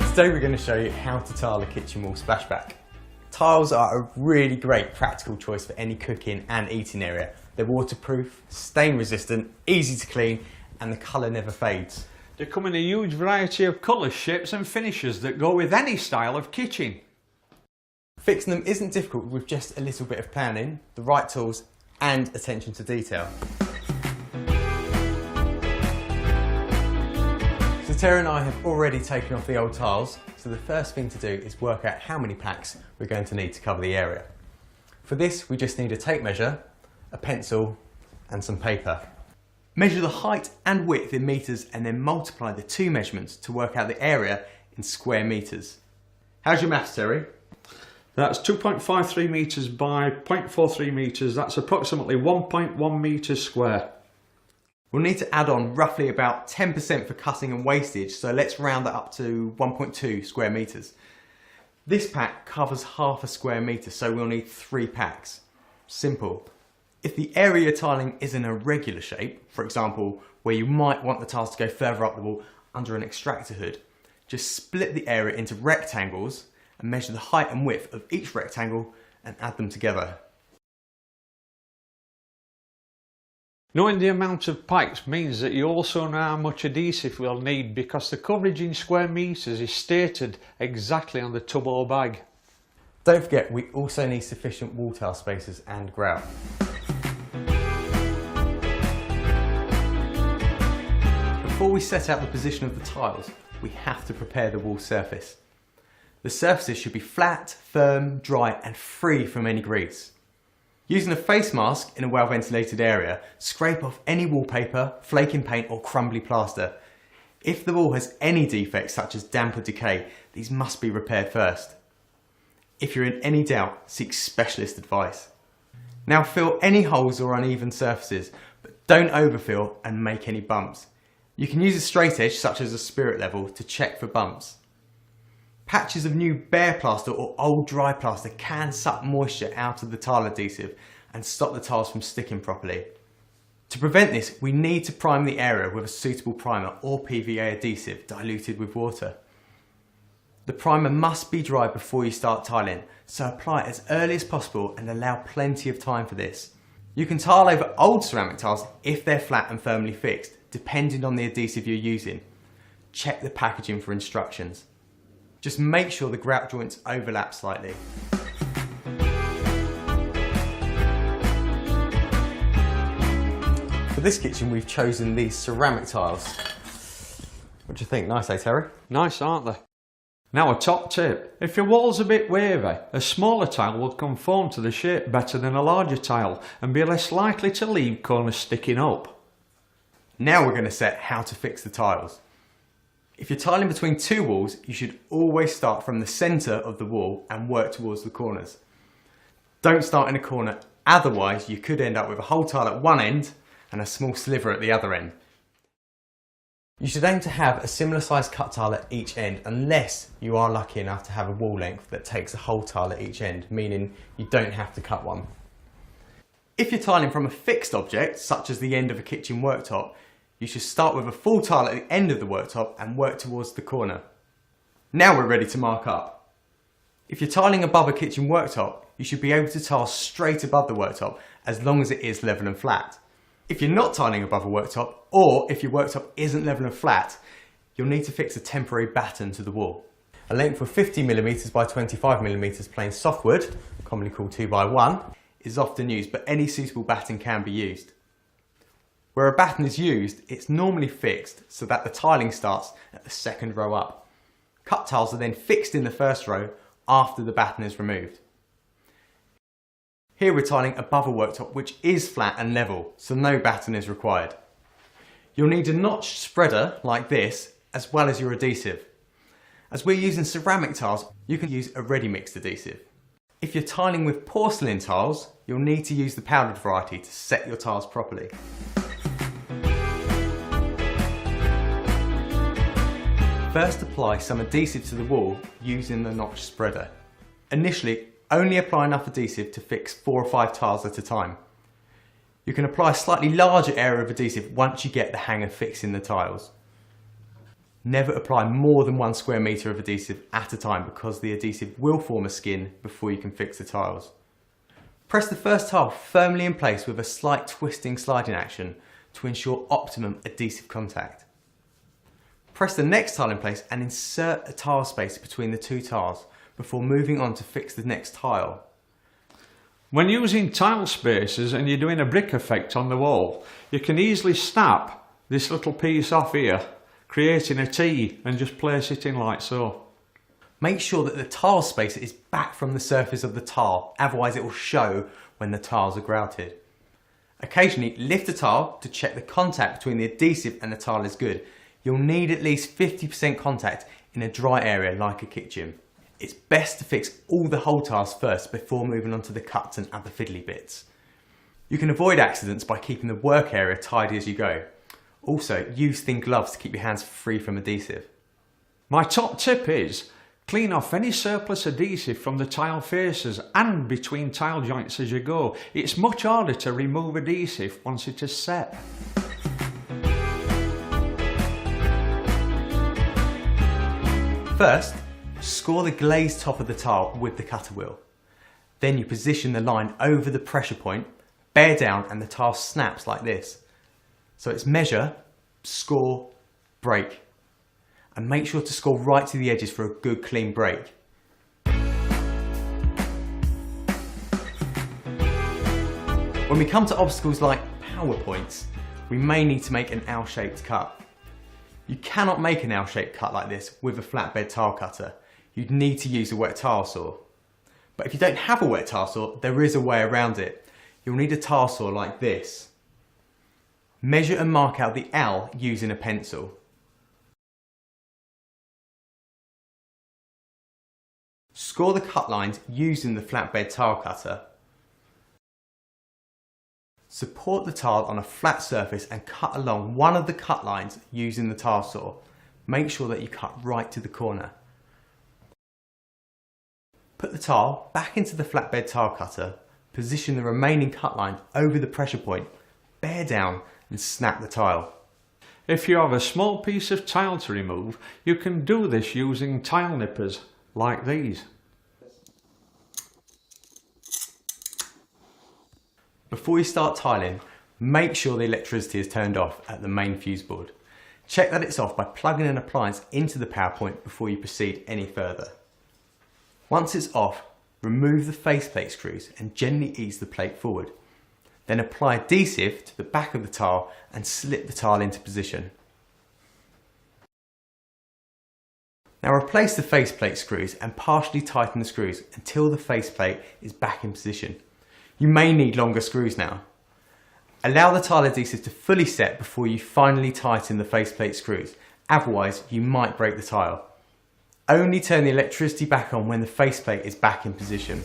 Today we're going to show you how to tile a kitchen wall splashback. Tiles are a really great practical choice for any cooking and eating area. They're waterproof, stain resistant, easy to clean, and the colour never fades. They come in a huge variety of colours, shapes and finishes that go with any style of kitchen. Fixing them isn't difficult with just a little bit of planning, the right tools and attention to detail. So Terry and I have already taken off the old tiles, so the first thing to do is work out how many packs we're going to need to cover the area. For this we just need a tape measure, a pencil and some paper. Measure the height and width in metres and then multiply the two measurements to work out the area in square metres. How's your maths, Terry? That's 2.53 metres by 0.43 metres, that's approximately 1.1 metres square. We'll need to add on roughly about 10% for cutting and wastage, so let's round that up to 1.2 square metres. This pack covers half a square metre, so we'll need 3 packs. Simple. If the area you're tiling is in a regular shape, for example, where you might want the tiles to go further up the wall under an extractor hood, just split the area into rectangles and measure the height and width of each rectangle and add them together. Knowing the amount of pipes means that you also know how much adhesive we'll need because the coverage in square metres is stated exactly on the tub or bag. Don't forget, we also need sufficient wall tile spacers and grout. Before we set out the position of the tiles, we have to prepare the wall surface. The surfaces should be flat, firm, dry and free from any grease. Using a face mask in a well ventilated area, scrape off any wallpaper, flaking paint or crumbly plaster. If the wall has any defects such as damp or decay, these must be repaired first. If you're in any doubt, seek specialist advice. Now fill any holes or uneven surfaces, but don't overfill and make any bumps. You can use a straight edge such as a spirit level to check for bumps. Patches of new bare plaster or old dry plaster can suck moisture out of the tile adhesive and stop the tiles from sticking properly. To prevent this, we need to prime the area with a suitable primer or PVA adhesive diluted with water. The primer must be dry before you start tiling, so apply it as early as possible and allow plenty of time for this. You can tile over old ceramic tiles if they're flat and firmly fixed, depending on the adhesive you're using. Check the packaging for instructions. Just make sure the grout joints overlap slightly. For this kitchen we've chosen these ceramic tiles. What do you think? Nice, eh Terry? Nice, aren't they? Now a top tip, if your wall's a bit wavy, a smaller tile will conform to the shape better than a larger tile and be less likely to leave corners sticking up. Now we're going to set how to fix the tiles. If you're tiling between two walls, you should always start from the centre of the wall and work towards the corners. Don't start in a corner, otherwise you could end up with a whole tile at one end and a small sliver at the other end. You should aim to have a similar sized cut tile at each end unless you are lucky enough to have a wall length that takes a whole tile at each end, meaning you don't have to cut one. If you're tiling from a fixed object, such as the end of a kitchen worktop, you should start with a full tile at the end of the worktop and work towards the corner. Now we're ready to mark up. If you're tiling above a kitchen worktop, you should be able to tile straight above the worktop as long as it is level and flat. If you're not tiling above a worktop, or if your worktop isn't level and flat, you'll need to fix a temporary batten to the wall. A length of 50mm by 25mm plain softwood, commonly called 2x1, is often used, but any suitable batten can be used. Where a batten is used, it's normally fixed so that the tiling starts at the second row up. Cut tiles are then fixed in the first row after the batten is removed. Here we're tiling above a worktop which is flat and level, so no batten is required. You'll need a notched spreader like this, as well as your adhesive. As we're using ceramic tiles, you can use a ready mixed adhesive. If you're tiling with porcelain tiles, you'll need to use the powdered variety to set your tiles properly. First apply some adhesive to the wall using the notched spreader. Initially, only apply enough adhesive to fix 4 or 5 tiles at a time. You can apply a slightly larger area of adhesive once you get the hang of fixing the tiles. Never apply more than 1 square metre of adhesive at a time because the adhesive will form a skin before you can fix the tiles. Press the first tile firmly in place with a slight twisting sliding action to ensure optimum adhesive contact. Press the next tile in place and insert a tile space between the 2 tiles before moving on to fix the next tile. When using tile spacers and you're doing a brick effect on the wall, you can easily snap this little piece off here, creating a T, and just place it in like so. Make sure that the tile spacer is back from the surface of the tile, otherwise it will show when the tiles are grouted. Occasionally lift the tile to check the contact between the adhesive and the tile is good. You'll need at least 50% contact in a dry area like a kitchen. It's best to fix all the whole tiles first before moving on to the cuts and other fiddly bits. You can avoid accidents by keeping the work area tidy as you go. Also, use thin gloves to keep your hands free from adhesive. My top tip is clean off any surplus adhesive from the tile faces and between tile joints as you go. It's much harder to remove adhesive once it is set. First, score the glazed top of the tile with the cutter wheel. Then you position the line over the pressure point, bear down and the tile snaps like this. So it's measure, score, break. And make sure to score right to the edges for a good clean break. When we come to obstacles like power points, we may need to make an L-shaped cut. You cannot make an L-shaped cut like this with a flatbed tile cutter. You'd need to use a wet tile saw. But if you don't have a wet tile saw, there is a way around it. You'll need a tile saw like this. Measure and mark out the L using a pencil. Score the cut lines using the flatbed tile cutter. Support the tile on a flat surface and cut along one of the cut lines using the tile saw. Make sure that you cut right to the corner. Put the tile back into the flatbed tile cutter, position the remaining cut lines over the pressure point, bear down and snap the tile. If you have a small piece of tile to remove, you can do this using tile nippers like these. Before you start tiling, make sure the electricity is turned off at the main fuse board. Check that it's off by plugging an appliance into the power point before you proceed any further. Once it's off, remove the faceplate screws and gently ease the plate forward. Then apply adhesive to the back of the tile and slip the tile into position. Now replace the faceplate screws and partially tighten the screws until the faceplate is back in position. You may need longer screws now. Allow the tile adhesive to fully set before you finally tighten the faceplate screws, otherwise you might break the tile. Only turn the electricity back on when the faceplate is back in position.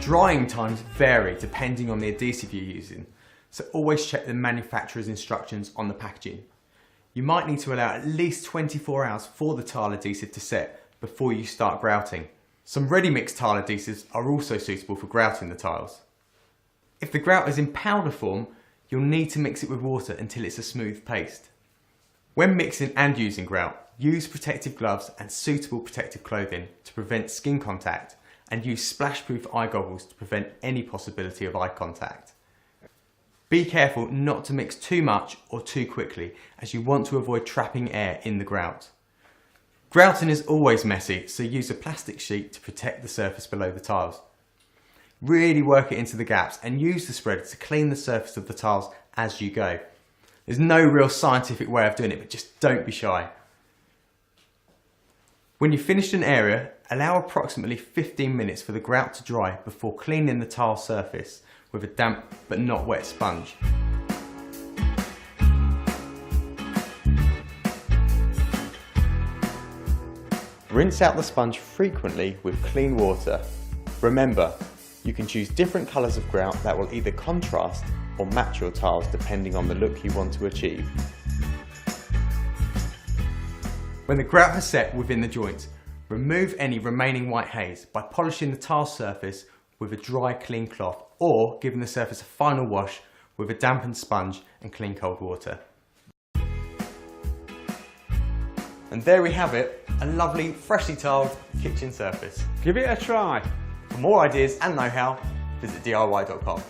Drying times vary depending on the adhesive you're using, so always check the manufacturer's instructions on the packaging. You might need to allow at least 24 hours for the tile adhesive to set before you start grouting. Some ready-mix tile adhesives are also suitable for grouting the tiles. If the grout is in powder form, you'll need to mix it with water until it's a smooth paste. When mixing and using grout, use protective gloves and suitable protective clothing to prevent skin contact, and use splash-proof eye goggles to prevent any possibility of eye contact. Be careful not to mix too much or too quickly, as you want to avoid trapping air in the grout. Grouting is always messy, so use a plastic sheet to protect the surface below the tiles. Really work it into the gaps and use the spreader to clean the surface of the tiles as you go. There's no real scientific way of doing it, but just don't be shy. When you've finished an area, allow approximately 15 minutes for the grout to dry before cleaning the tile surface with a damp but not wet sponge. Rinse out the sponge frequently with clean water. Remember, you can choose different colours of grout that will either contrast or match your tiles depending on the look you want to achieve. When the grout has set within the joints, remove any remaining white haze by polishing the tile surface with a dry clean cloth or giving the surface a final wash with a dampened sponge and clean cold water. And there we have it, a lovely freshly tiled kitchen surface. Give it a try. For more ideas and know-how, visit DIY.com.